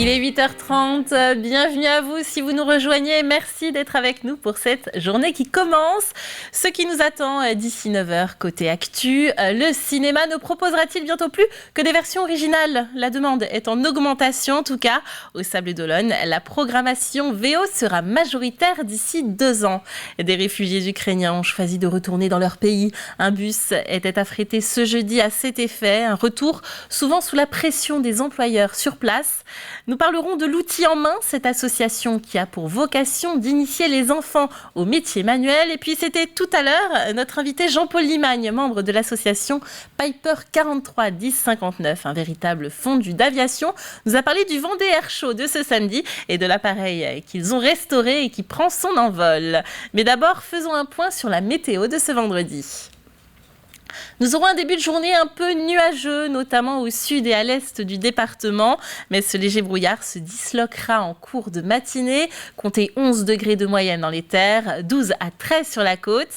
Il est 8h30, bienvenue à vous si vous nous rejoignez, merci d'être avec nous pour cette journée qui commence. Ce qui nous attend d'ici 9h côté actu, le cinéma ne proposera-t-il bientôt plus que des versions originales? La demande est en augmentation, en tout cas au Sables d'Olonne. La programmation VO sera majoritaire d'ici 2 ans. Des réfugiés ukrainiens ont choisi de retourner dans leur pays. Un bus était affrété ce jeudi à cet effet, un retour souvent sous la pression des employeurs sur place. Nous parlerons de l'outil en main, cette association qui a pour vocation d'initier les enfants au métier manuel. Et puis c'était tout à l'heure notre invité Jean-Paul Limagne, membre de l'association Piper 43 10 59, un véritable fondu d'aviation, nous a parlé du Vendée Air Show de ce samedi et de l'appareil qu'ils ont restauré et qui prend son envol. Mais d'abord, faisons un point sur la météo de ce vendredi. Nous aurons un début de journée un peu nuageux, notamment au sud et à l'est du département. Mais ce léger brouillard se disloquera en cours de matinée. Comptez 11 degrés de moyenne dans les terres, 12 à 13 sur la côte.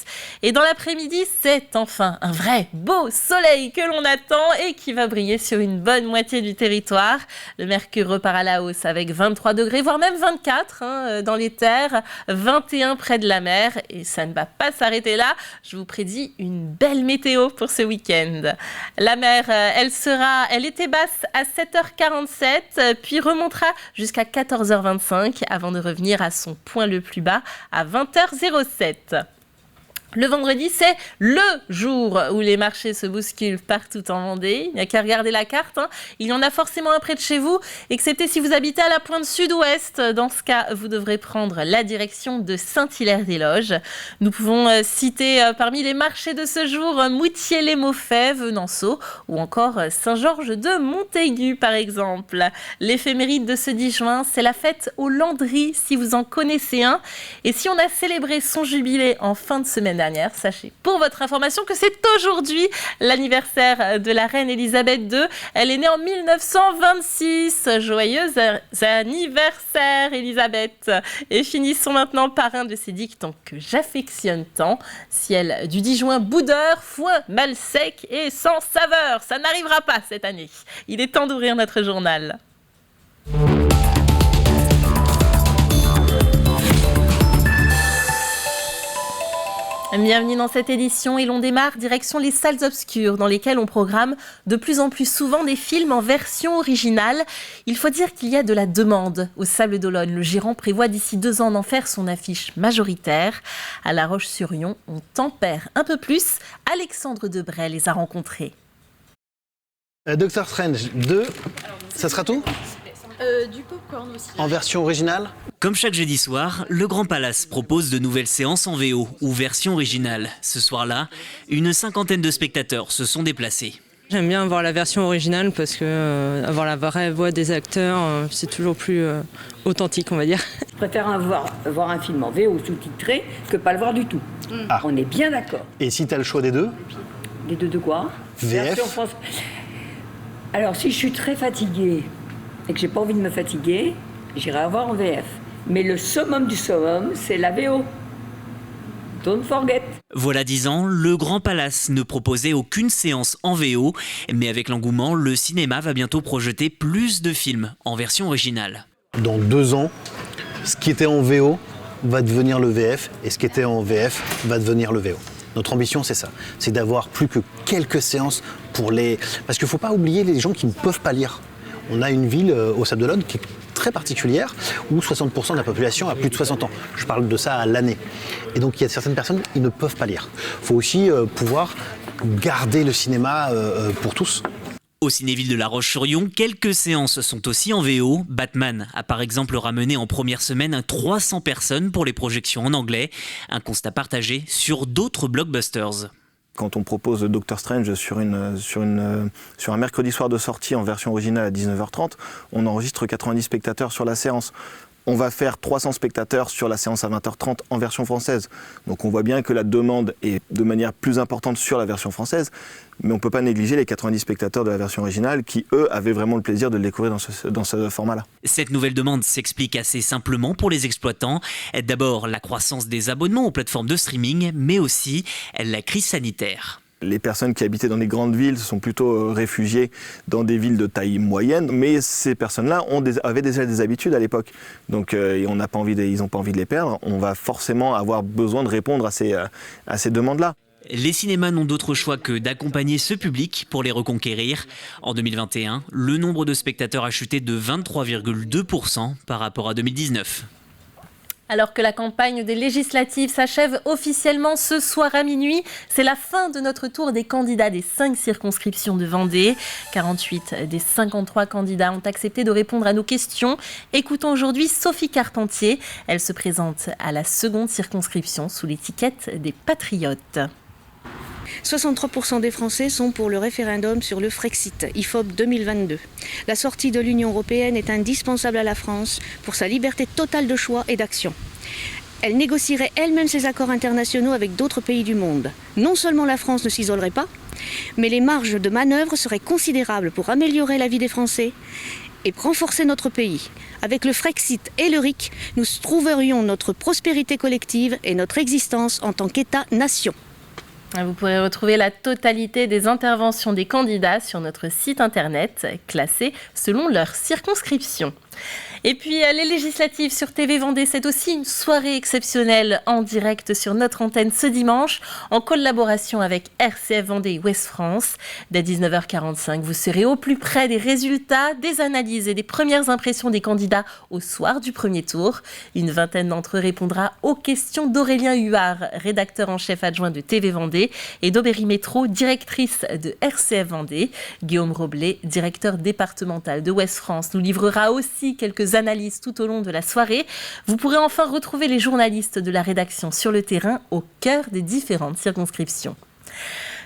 Et dans l'après-midi, c'est enfin un vrai beau soleil que l'on attend et qui va briller sur une bonne moitié du territoire. Le mercure repart à la hausse avec 23 degrés, voire même 24 dans les terres, 21 près de la mer. Et ça ne va pas s'arrêter là. Je vous prédis une belle météo pour ce week-end. La mer, elle était basse à 7h47, puis remontera jusqu'à 14h25 avant de revenir à son point le plus bas à 20h07. Le vendredi, c'est le jour où les marchés se bousculent partout en Vendée. Il n'y a qu'à regarder la carte. Il y en a forcément un près de chez vous, excepté si vous habitez à la pointe sud-ouest. Dans ce cas, vous devrez prendre la direction de Saint-Hilaire-des-Loges. Nous pouvons citer parmi les marchés de ce jour Moutier-les-Maufais, Venanceau ou encore Saint-Georges de Montaigu, par exemple. L'éphéméride de ce 10 juin, c'est la fête aux Landry, si vous en connaissez un. Et si on a célébré son jubilé en fin de semaine dernière, sachez pour votre information que c'est aujourd'hui l'anniversaire de la reine Elisabeth II. Elle est née en 1926. Joyeux anniversaire Elisabeth. Et finissons maintenant par un de ces dictons que j'affectionne tant. Ciel du 10 juin, boudeur, foin mal sec et sans saveur. Ça n'arrivera pas cette année. Il est temps d'ouvrir notre journal. Bienvenue dans cette édition et l'on démarre direction les salles obscures dans lesquelles on programme de plus en plus souvent des films en version originale. Il faut dire qu'il y a de la demande au Sables d'Olonne. Le gérant prévoit d'ici 2 ans d'en faire son affiche majoritaire. À La Roche-sur-Yon, on tempère un peu plus. Alexandre Debray les a rencontrés. Doctor Strange 2, ça sera tout ? Du popcorn aussi. En version originale ? Comme chaque jeudi soir, le Grand Palace propose de nouvelles séances en VO ou version originale. Ce soir-là, une 50aine de spectateurs se sont déplacés. J'aime bien voir la version originale parce que avoir la vraie voix des acteurs, c'est toujours plus authentique, on va dire. Je préfère voir un film en VO sous-titré que pas le voir du tout. Ah. On est bien d'accord. Et si tu as le choix des deux ? Les deux de quoi ? VF ? Alors, si je suis très fatiguée et que j'ai pas envie de me fatiguer, j'irai voir en VF. Mais le summum du summum, c'est la VO. Don't forget. Voilà 10 ans, le Grand Palace ne proposait aucune séance en VO, mais avec l'engouement, le cinéma va bientôt projeter plus de films en version originale. Dans 2 ans, ce qui était en VO va devenir le VF et ce qui était en VF va devenir le VO. Notre ambition, c'est ça, c'est d'avoir plus que quelques séances pour les... Parce qu'il ne faut pas oublier les gens qui ne peuvent pas lire. On a une ville au Sables d'Olonne qui est très particulière où 60% de la population a plus de 60 ans. Je parle de ça à l'année. Et donc il y a certaines personnes qui ne peuvent pas lire. Il faut aussi pouvoir garder le cinéma pour tous. Au Cinéville de La Roche-sur-Yon, quelques séances sont aussi en VO. Batman a par exemple ramené en première semaine 300 personnes pour les projections en anglais. Un constat partagé sur d'autres blockbusters. Quand on propose Doctor Strange sur un mercredi soir de sortie en version originale à 19h30, on enregistre 90 spectateurs sur la séance. On va faire 300 spectateurs sur la séance à 20h30 en version française. Donc on voit bien que la demande est de manière plus importante sur la version française, mais on ne peut pas négliger les 90 spectateurs de la version originale qui, eux, avaient vraiment le plaisir de le découvrir dans ce format-là. Cette nouvelle demande s'explique assez simplement pour les exploitants. D'abord, la croissance des abonnements aux plateformes de streaming, mais aussi la crise sanitaire. Les personnes qui habitaient dans les grandes villes sont plutôt réfugiées dans des villes de taille moyenne, mais ces personnes-là avaient déjà des habitudes à l'époque. Donc ils n'ont pas envie de les perdre. On va forcément avoir besoin de répondre à ces demandes-là. Les cinémas n'ont d'autre choix que d'accompagner ce public pour les reconquérir. En 2021, le nombre de spectateurs a chuté de 23,2% par rapport à 2019. Alors que la campagne des législatives s'achève officiellement ce soir à minuit, c'est la fin de notre tour des candidats des 5 circonscriptions de Vendée. 48 des 53 candidats ont accepté de répondre à nos questions. Écoutons aujourd'hui Sophie Carpentier. Elle se présente à la seconde circonscription sous l'étiquette des Patriotes. 63% des Français sont pour le référendum sur le Frexit, IFOP 2022. La sortie de l'Union européenne est indispensable à la France pour sa liberté totale de choix et d'action. Elle négocierait elle-même ses accords internationaux avec d'autres pays du monde. Non seulement la France ne s'isolerait pas, mais les marges de manœuvre seraient considérables pour améliorer la vie des Français et renforcer notre pays. Avec le Frexit et le RIC, nous trouverions notre prospérité collective et notre existence en tant qu'État-nation. Vous pourrez retrouver la totalité des interventions des candidats sur notre site internet, classés selon leur circonscription. Et puis les législatives sur TV Vendée, c'est aussi une soirée exceptionnelle en direct sur notre antenne ce dimanche, en collaboration avec RCF Vendée et Ouest France. Dès 19h45, vous serez au plus près des résultats, des analyses et des premières impressions des candidats au soir du premier tour. Une vingtaine d'entre eux répondra aux questions d'Aurélien Huard, rédacteur en chef adjoint de TV Vendée, et d'Aubéry Métro, directrice de RCF Vendée. Guillaume Roblet, directeur départemental de Ouest France, nous livrera aussi quelques analyses tout au long de la soirée. Vous pourrez enfin retrouver les journalistes de la rédaction sur le terrain au cœur des différentes circonscriptions.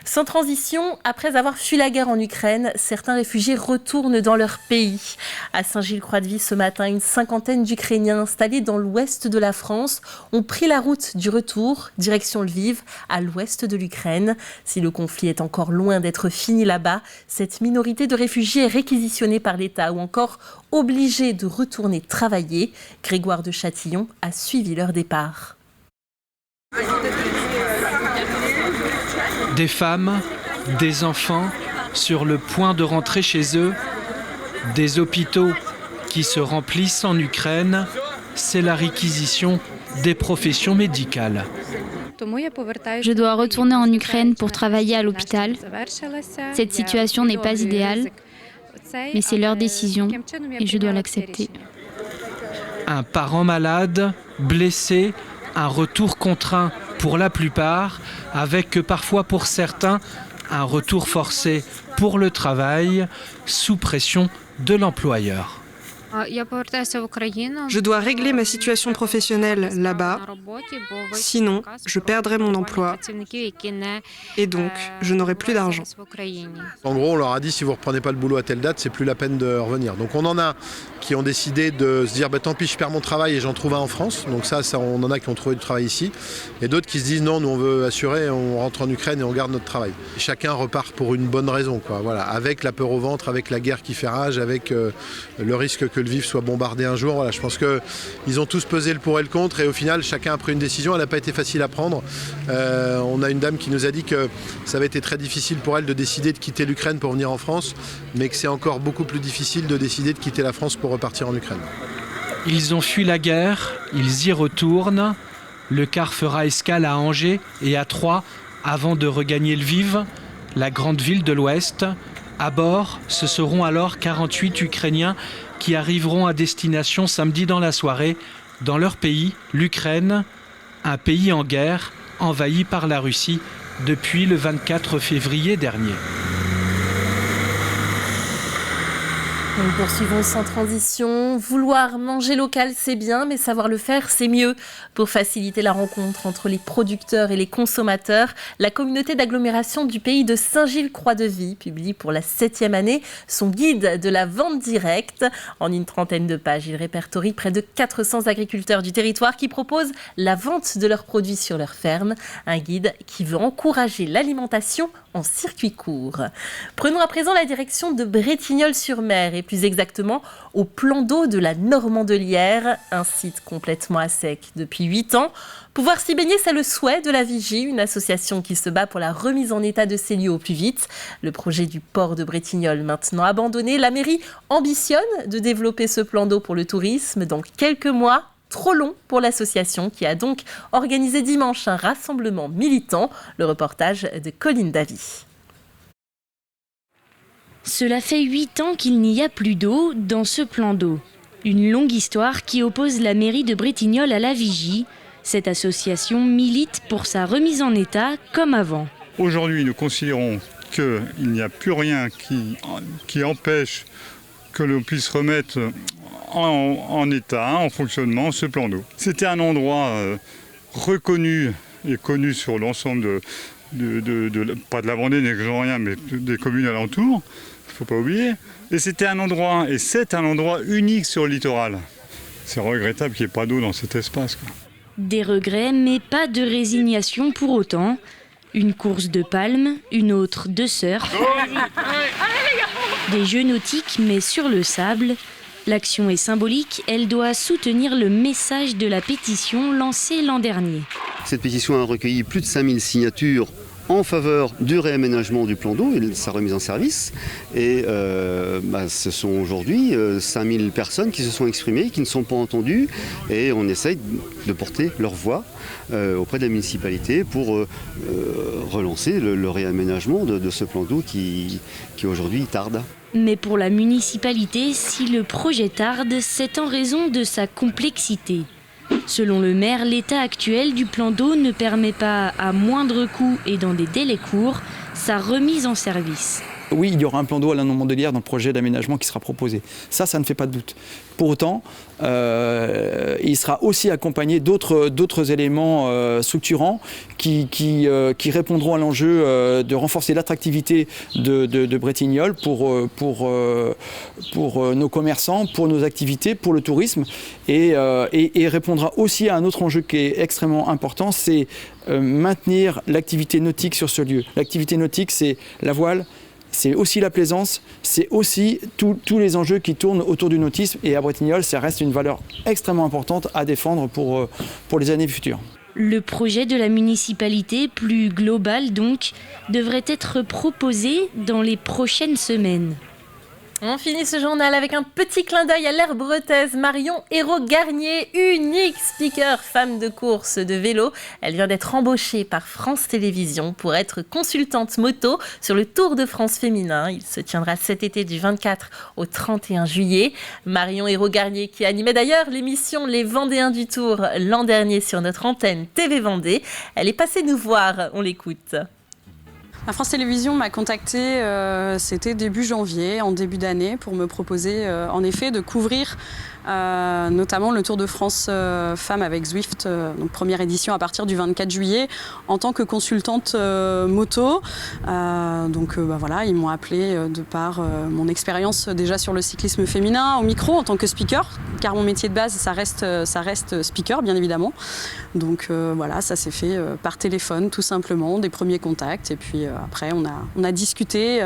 Sans transition, après avoir fui la guerre en Ukraine, certains réfugiés retournent dans leur pays. À Saint-Gilles-Croix-de-Vie ce matin, une cinquantaine d'Ukrainiens installés dans l'ouest de la France ont pris la route du retour, direction Lviv, à l'ouest de l'Ukraine. Si le conflit est encore loin d'être fini là-bas, cette minorité de réfugiés est réquisitionnée par l'État ou encore obligée de retourner travailler. Grégoire de Châtillon a suivi leur départ. Des femmes, des enfants sur le point de rentrer chez eux, des hôpitaux qui se remplissent en Ukraine, c'est la réquisition des professions médicales. Je dois retourner en Ukraine pour travailler à l'hôpital. Cette situation n'est pas idéale, mais c'est leur décision et je dois l'accepter. Un parent malade, blessé, un retour contraint pour la plupart, avec parfois pour certains un retour forcé pour le travail sous pression de l'employeur. Je dois régler ma situation professionnelle là-bas, sinon je perdrai mon emploi et donc je n'aurai plus d'argent. En gros, on leur a dit si vous ne reprenez pas le boulot à telle date, c'est plus la peine de revenir. Donc on en a qui ont décidé de se dire tant pis, je perds mon travail et j'en trouve un en France. Donc ça, on en a qui ont trouvé du travail ici. Et d'autres qui se disent non, nous on veut assurer, on rentre en Ukraine et on garde notre travail. Et chacun repart pour une bonne raison, voilà, avec la peur au ventre, avec la guerre qui fait rage, avec le risque que Lviv soit bombardé un jour. Voilà, je pense qu'ils ont tous pesé le pour et le contre et au final, chacun a pris une décision. Elle n'a pas été facile à prendre. On a une dame qui nous a dit que ça avait été très difficile pour elle de décider de quitter l'Ukraine pour venir en France, mais que c'est encore beaucoup plus difficile de décider de quitter la France pour repartir en Ukraine. Ils ont fui la guerre, ils y retournent. Le car fera escale à Angers et à Troyes avant de regagner Lviv, la grande ville de l'Ouest. À bord, ce seront alors 48 Ukrainiens qui arriveront à destination samedi dans la soirée dans leur pays, l'Ukraine, un pays en guerre, envahi par la Russie depuis le 24 février dernier. Nous poursuivons sans transition. Vouloir manger local, c'est bien, mais savoir le faire, c'est mieux. Pour faciliter la rencontre entre les producteurs et les consommateurs, la communauté d'agglomération du pays de Saint-Gilles-Croix-de-Vie publie pour la 7e année son guide de la vente directe. En une trentaine de pages, il répertorie près de 400 agriculteurs du territoire qui proposent la vente de leurs produits sur leur ferme. Un guide qui veut encourager l'alimentation en circuit court. Prenons à présent la direction de Bretignolles-sur-Mer et et plus exactement au plan d'eau de la Normandelière, un site complètement à sec depuis 8 ans. Pouvoir s'y baigner, c'est le souhait de la Vigie, une association qui se bat pour la remise en état de ces lieux au plus vite. Le projet du port de Bretignolles maintenant abandonné, la mairie ambitionne de développer ce plan d'eau pour le tourisme dans quelques mois. Trop long pour l'association qui a donc organisé dimanche un rassemblement militant. Le reportage de Colline Davy. Cela fait 8 ans qu'il n'y a plus d'eau dans ce plan d'eau. Une longue histoire qui oppose la mairie de Bretignolles à la Vigie. Cette association milite pour sa remise en état comme avant. Aujourd'hui, nous considérons qu'il n'y a plus rien qui empêche que l'on puisse remettre en état, en fonctionnement, ce plan d'eau. C'était un endroit reconnu et connu sur l'ensemble pas de la Vendée, rien, mais des communes alentours, il ne faut pas oublier. Et c'est un endroit unique sur le littoral. C'est regrettable qu'il n'y ait pas d'eau dans cet espace, quoi. Des regrets, mais pas de résignation pour autant. Une course de palmes, une autre de surf. Des jeux nautiques, mais sur le sable. L'action est symbolique, elle doit soutenir le message de la pétition lancée l'an dernier. Cette pétition a recueilli plus de 5000 signatures en faveur du réaménagement du plan d'eau et de sa remise en service. Et ce sont aujourd'hui 5000 personnes qui se sont exprimées, qui ne sont pas entendues. Et on essaye de porter leur voix auprès de la municipalité pour relancer le réaménagement de ce plan d'eau qui aujourd'hui tarde. Mais pour la municipalité, si le projet tarde, c'est en raison de sa complexité. Selon le maire, l'état actuel du plan d'eau ne permet pas, à moindre coût et dans des délais courts, sa remise en service. Oui, il y aura un plan d'eau à la Normandelière dans le projet d'aménagement qui sera proposé. Ça ne fait pas de doute. Pour autant, il sera aussi accompagné d'autres éléments structurants qui répondront à l'enjeu de renforcer l'attractivité de Bretignolles pour nos commerçants, pour nos activités, pour le tourisme et répondra aussi à un autre enjeu qui est extrêmement important, c'est maintenir l'activité nautique sur ce lieu. L'activité nautique, c'est la voile, c'est aussi la plaisance, c'est aussi tous les enjeux qui tournent autour du nautisme. Et à Bretignolles, ça reste une valeur extrêmement importante à défendre pour les années futures. Le projet de la municipalité, plus global donc, devrait être proposé dans les prochaines semaines. On finit ce journal avec un petit clin d'œil à l'air bretaise. Marion Hérault-Garnier, unique speaker femme de course de vélo. Elle vient d'être embauchée par France Télévisions pour être consultante moto sur le Tour de France féminin. Il se tiendra cet été du 24 au 31 juillet. Marion Hérault-Garnier qui animait d'ailleurs l'émission Les Vendéens du Tour l'an dernier sur notre antenne TV Vendée. Elle est passée nous voir, on l'écoute. France Télévisions m'a contacté, c'était début janvier, en début d'année, pour me proposer en effet de couvrir notamment le Tour de France Femmes avec Zwift, donc première édition à partir du 24 juillet, en tant que consultante moto. Voilà, ils m'ont appelé de par mon expérience déjà sur le cyclisme féminin au micro en tant que speaker, car mon métier de base, ça reste speaker, bien évidemment. Donc voilà, ça s'est fait par téléphone, tout simplement, des premiers contacts. Et puis après, on a discuté.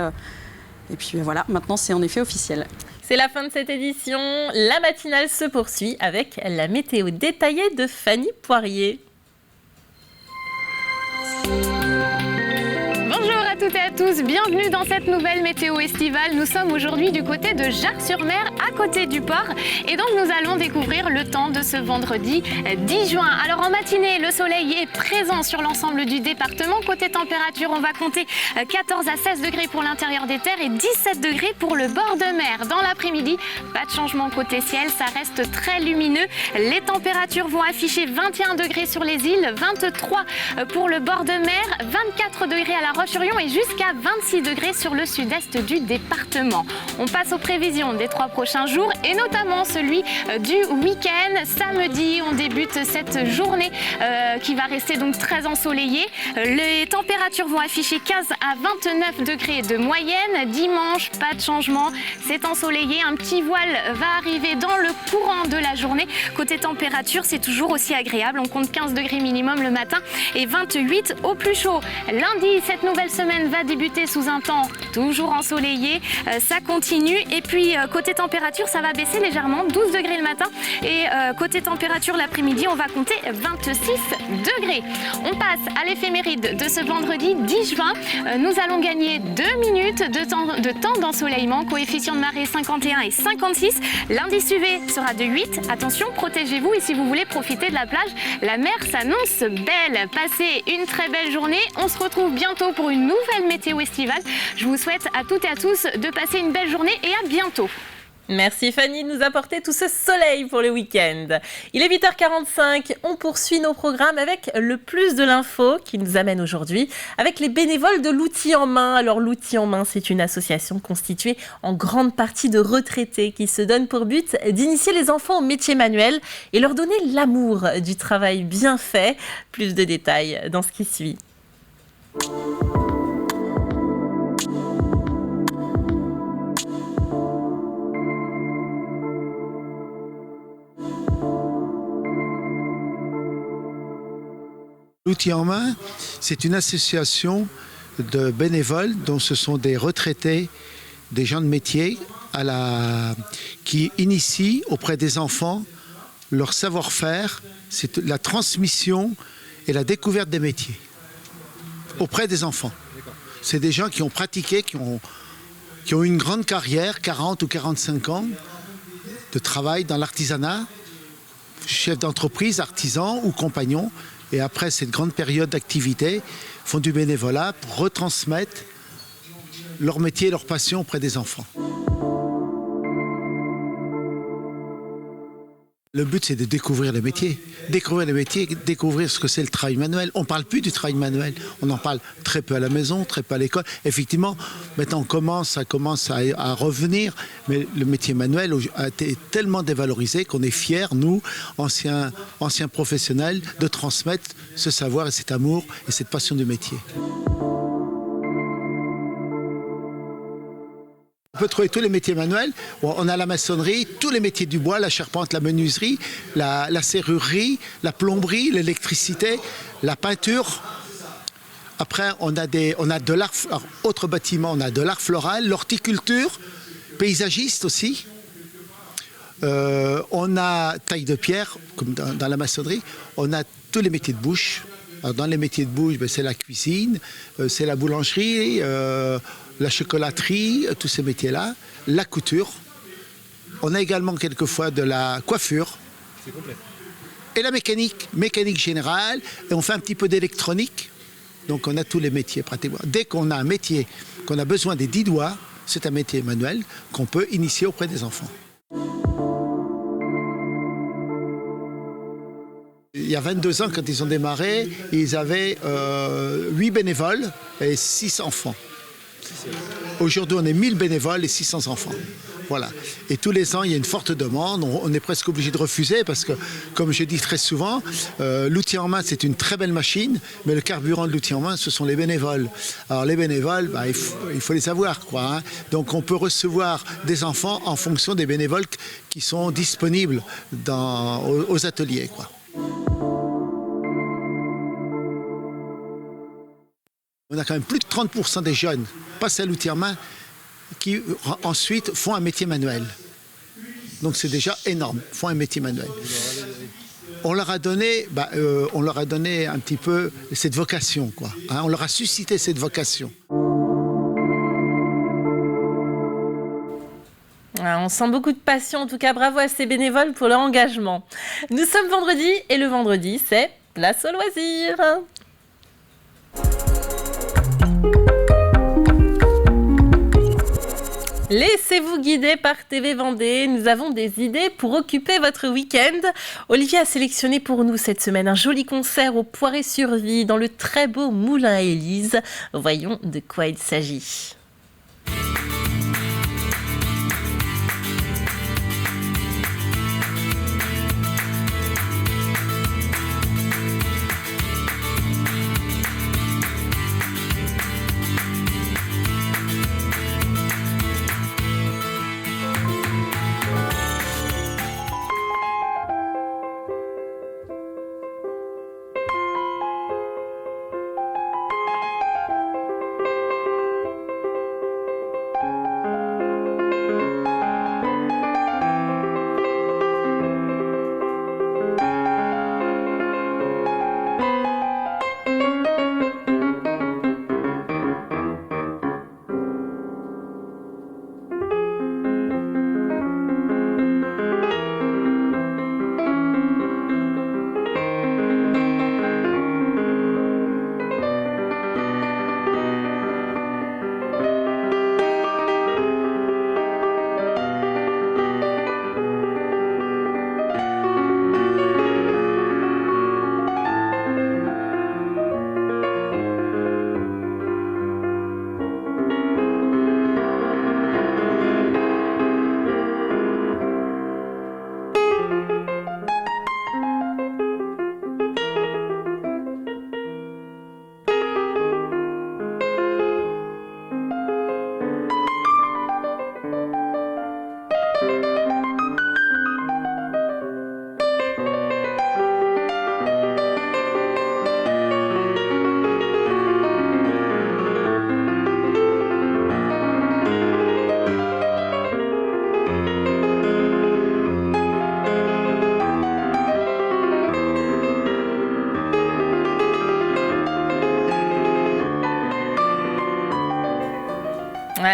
Et puis voilà, maintenant, c'est en effet officiel. C'est la fin de cette édition. La matinale se poursuit avec la météo détaillée de Fanny Poirier. Bonjour à toutes et à tous, bienvenue dans cette nouvelle météo estivale. Nous sommes aujourd'hui du côté de Jacques-sur-Mer, à côté du port. Et donc nous allons découvrir le temps de ce vendredi 10 juin. Alors en matinée, le soleil est présent sur l'ensemble du département. Côté température, on va compter 14 à 16 degrés pour l'intérieur des terres et 17 degrés pour le bord de mer. Dans l'après-midi, pas de changement côté ciel, ça reste très lumineux. Les températures vont afficher 21 degrés sur les îles, 23 pour le bord de mer, 24 degrés à La Roche-sur-Yon et jusqu'à 26 degrés sur le sud-est du département. On passe aux prévisions des 3 prochains jours et notamment celui du week-end. Samedi, on débute cette journée qui va rester donc très ensoleillée. Les températures vont afficher 15 à 29 degrés de moyenne. Dimanche, pas de changement, c'est ensoleillé. Un petit voile va arriver dans le courant de la journée. Côté température, c'est toujours aussi agréable. On compte 15 degrés minimum le matin et 28 au plus chaud. Lundi, cette nouvelle semaine semaine va débuter sous un temps toujours ensoleillé. Ça continue. Et puis, côté température, ça va baisser légèrement. 12 degrés le matin. Et côté température, l'après-midi, on va compter 26 degrés. On passe à l'éphéméride de ce vendredi 10 juin. Nous allons gagner 2 minutes de temps d'ensoleillement. Coefficient de marée 51 et 56. L'indice UV sera de 8. Attention, protégez-vous. Et si vous voulez profiter de la plage, la mer s'annonce belle. Passez une très belle journée. On se retrouve bientôt pour une nouvelle météo estivale. Je vous souhaite à toutes et à tous de passer une belle journée et à bientôt. Merci Fanny de nous apporter tout ce soleil pour le week-end. Il est 8h45, on poursuit nos programmes avec le plus de l'info qui nous amène aujourd'hui avec les bénévoles de l'Outil en Main. Alors l'Outil en Main, c'est une association constituée en grande partie de retraités qui se donne pour but d'initier les enfants au métier manuel et leur donner l'amour du travail bien fait. Plus de détails dans ce qui suit. L'Outil en Main, c'est une association de bénévoles dont ce sont des retraités, des gens de métier qui initient auprès des enfants leur savoir-faire, c'est la transmission et la découverte des métiers auprès des enfants. C'est des gens qui ont pratiqué, qui ont une grande carrière, 40 ou 45 ans de travail dans l'artisanat, chef d'entreprise, artisan ou compagnon. Et après cette grande période d'activité, font du bénévolat pour retransmettre leur métier et leur passion auprès des enfants. Le but, c'est de découvrir les métiers. Découvrir ce que c'est le travail manuel. On ne parle plus du travail manuel. On en parle très peu à la maison, très peu à l'école. Effectivement, maintenant, ça commence à revenir. Mais le métier manuel a été tellement dévalorisé qu'on est fiers, nous, anciens professionnels, de transmettre ce savoir et cet amour et cette passion du métier. On peut trouver tous les métiers manuels. On a la maçonnerie, tous les métiers du bois, la charpente, la menuiserie, la serrurerie, la plomberie, l'électricité, la peinture. Après, on a de l'art, autre bâtiment, on a de l'art floral, l'horticulture, paysagiste aussi. On a taille de pierre, comme dans la maçonnerie. On a tous les métiers de bouche. Alors, dans les métiers de bouche, c'est la cuisine, c'est la boulangerie, la chocolaterie, tous ces métiers-là, la couture. On a également quelquefois de la coiffure. C'est complet. Et la mécanique générale, et on fait un petit peu d'électronique. Donc on a tous les métiers pratiquement. Dès qu'on a un métier, qu'on a besoin des 10 doigts, c'est un métier manuel qu'on peut initier auprès des enfants. Il y a 22 ans, quand ils ont démarré, ils avaient 8 bénévoles et 6 enfants. Aujourd'hui, on est 1000 bénévoles et 600 enfants. Voilà. Et tous les ans, il y a une forte demande. On est presque obligé de refuser parce que, comme je dis très souvent, l'outil en main, c'est une très belle machine, mais le carburant de l'outil en main, ce sont les bénévoles. Alors les bénévoles, il faut les avoir, quoi. Donc on peut recevoir des enfants en fonction des bénévoles qui sont disponibles aux ateliers, quoi. On a quand même plus de 30% des jeunes passés à l'outil en main qui ensuite font un métier manuel. Donc c'est déjà énorme, font un métier manuel. On leur a donné un petit peu cette vocation, quoi. On leur a suscité cette vocation. On sent beaucoup de passion, en tout cas bravo à ces bénévoles pour leur engagement. Nous sommes vendredi et le vendredi c'est place aux loisirs. Laissez-vous guider par TV Vendée. Nous avons des idées pour occuper votre week-end. Olivier a sélectionné pour nous cette semaine un joli concert au Poiré-sur-Vie dans le très beau Moulin à Élise. Voyons de quoi il s'agit.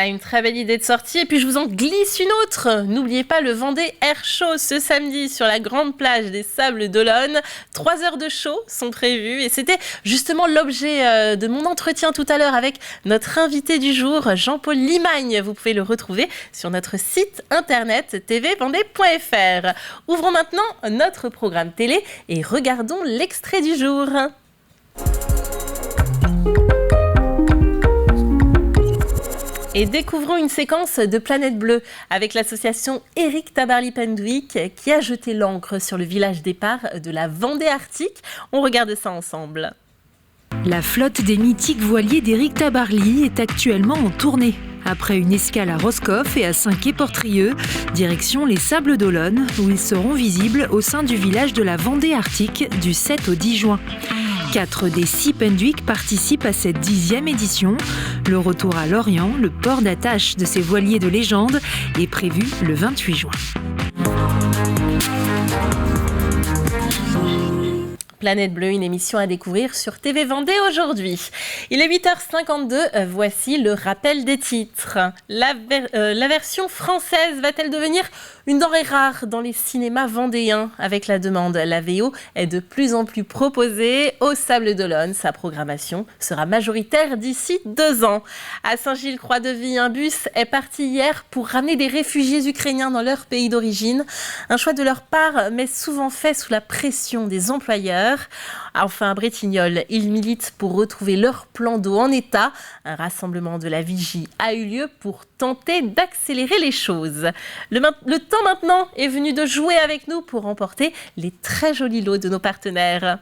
Voilà, une très belle idée de sortie. Et puis je vous en glisse une autre. N'oubliez pas le Vendée Air Show ce samedi sur la grande plage des Sables d'Olonne. 3 heures de show sont prévues et c'était justement l'objet de mon entretien tout à l'heure avec notre invité du jour, Jean-Paul Limagne. Vous pouvez le retrouver sur notre site internet tvvendée.fr. Ouvrons maintenant notre programme télé et regardons l'extrait du jour. Et découvrons une séquence de Planète Bleue avec l'association Éric Tabarly-Pendwick qui a jeté l'encre sur le village départ de la Vendée Arctique. On regarde ça ensemble. La flotte des mythiques voiliers d'Éric Tabarly est actuellement en tournée. Après une escale à Roscoff et à Saint-Quay-Portrieux, direction les Sables d'Olonne, où ils seront visibles au sein du village de la Vendée Arctique du 7 au 10 juin. 4 des 6 Pendwick participent à cette 10e édition. Le retour à Lorient, le port d'attache de ces voiliers de légende, est prévu le 28 juin. Planète Bleue, une émission à découvrir sur TV Vendée aujourd'hui. Il est 8h52, voici le rappel des titres. La version française va-t-elle devenir une denrée rare dans les cinémas vendéens avec la demande? La VO est de plus en plus proposée au Sables d'Olonne. Sa programmation sera majoritaire d'ici 2 ans. À Saint-Gilles-Croix-de-Vie, un bus est parti hier pour ramener des réfugiés ukrainiens dans leur pays d'origine. Un choix de leur part, mais souvent fait sous la pression des employeurs. Enfin, à Bretignolles, ils militent pour retrouver leur plan d'eau en état. Un rassemblement de la Vigie a eu lieu pour tenter d'accélérer les choses. Le temps maintenant est venu de jouer avec nous pour remporter les très jolis lots de nos partenaires.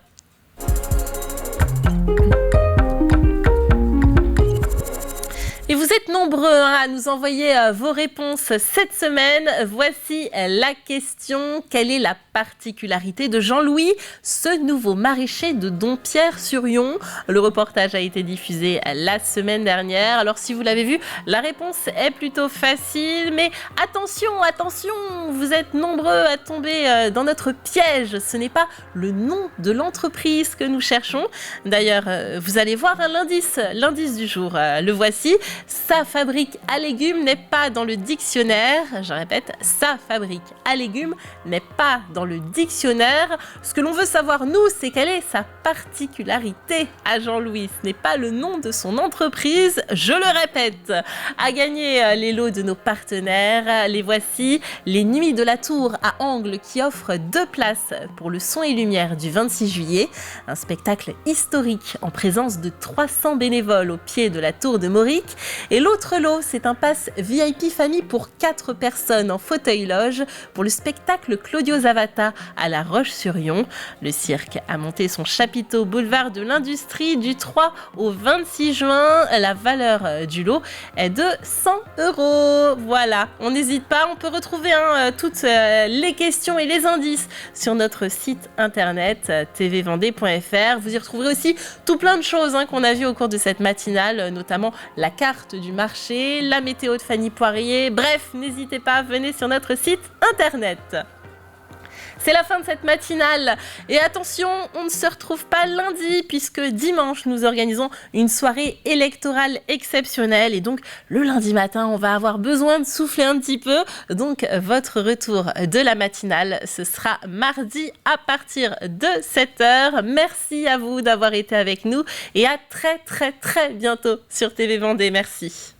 Et vous êtes nombreux à nous envoyer vos réponses cette semaine. Voici la question. Quelle est la particularité de Jean-Louis, ce nouveau maraîcher de Dompierre-sur-Yon? Le reportage a été diffusé la semaine dernière. Alors si vous l'avez vu, la réponse est plutôt facile. Mais attention, attention, vous êtes nombreux à tomber dans notre piège. Ce n'est pas le nom de l'entreprise que nous cherchons. D'ailleurs, vous allez voir l'indice du jour. Le voici. Sa fabrique à légumes n'est pas dans le dictionnaire. Je répète, sa fabrique à légumes n'est pas dans le dictionnaire. Ce que l'on veut savoir, nous, c'est quelle est sa particularité à Jean-Louis. Ce n'est pas le nom de son entreprise, je le répète. À gagner les lots de nos partenaires, les voici. Les Nuits de la Tour à Angles qui offrent 2 places pour le son et lumière du 26 juillet. Un spectacle historique en présence de 300 bénévoles au pied de la tour de Mauric. Et l'autre lot, c'est un pass VIP famille pour 4 personnes en fauteuil-loge pour le spectacle Claudio Zavata à La Roche-sur-Yon. Le cirque a monté son chapiteau boulevard de l'Industrie du 3 au 26 juin. La valeur du lot est de 100 €. Voilà, on n'hésite pas, on peut retrouver toutes les questions et les indices sur notre site internet tvvendée.fr. Vous y retrouverez aussi tout plein de choses qu'on a vues au cours de cette matinale, notamment la carte du marché, la météo de Fanny Poirier. Bref, n'hésitez pas, venez sur notre site internet. C'est la fin de cette matinale. Et attention, on ne se retrouve pas lundi puisque dimanche, nous organisons une soirée électorale exceptionnelle. Et donc, le lundi matin, on va avoir besoin de souffler un petit peu. Donc, votre retour de la matinale, ce sera mardi à partir de 7h. Merci à vous d'avoir été avec nous et à très, très, très bientôt sur TV Vendée. Merci.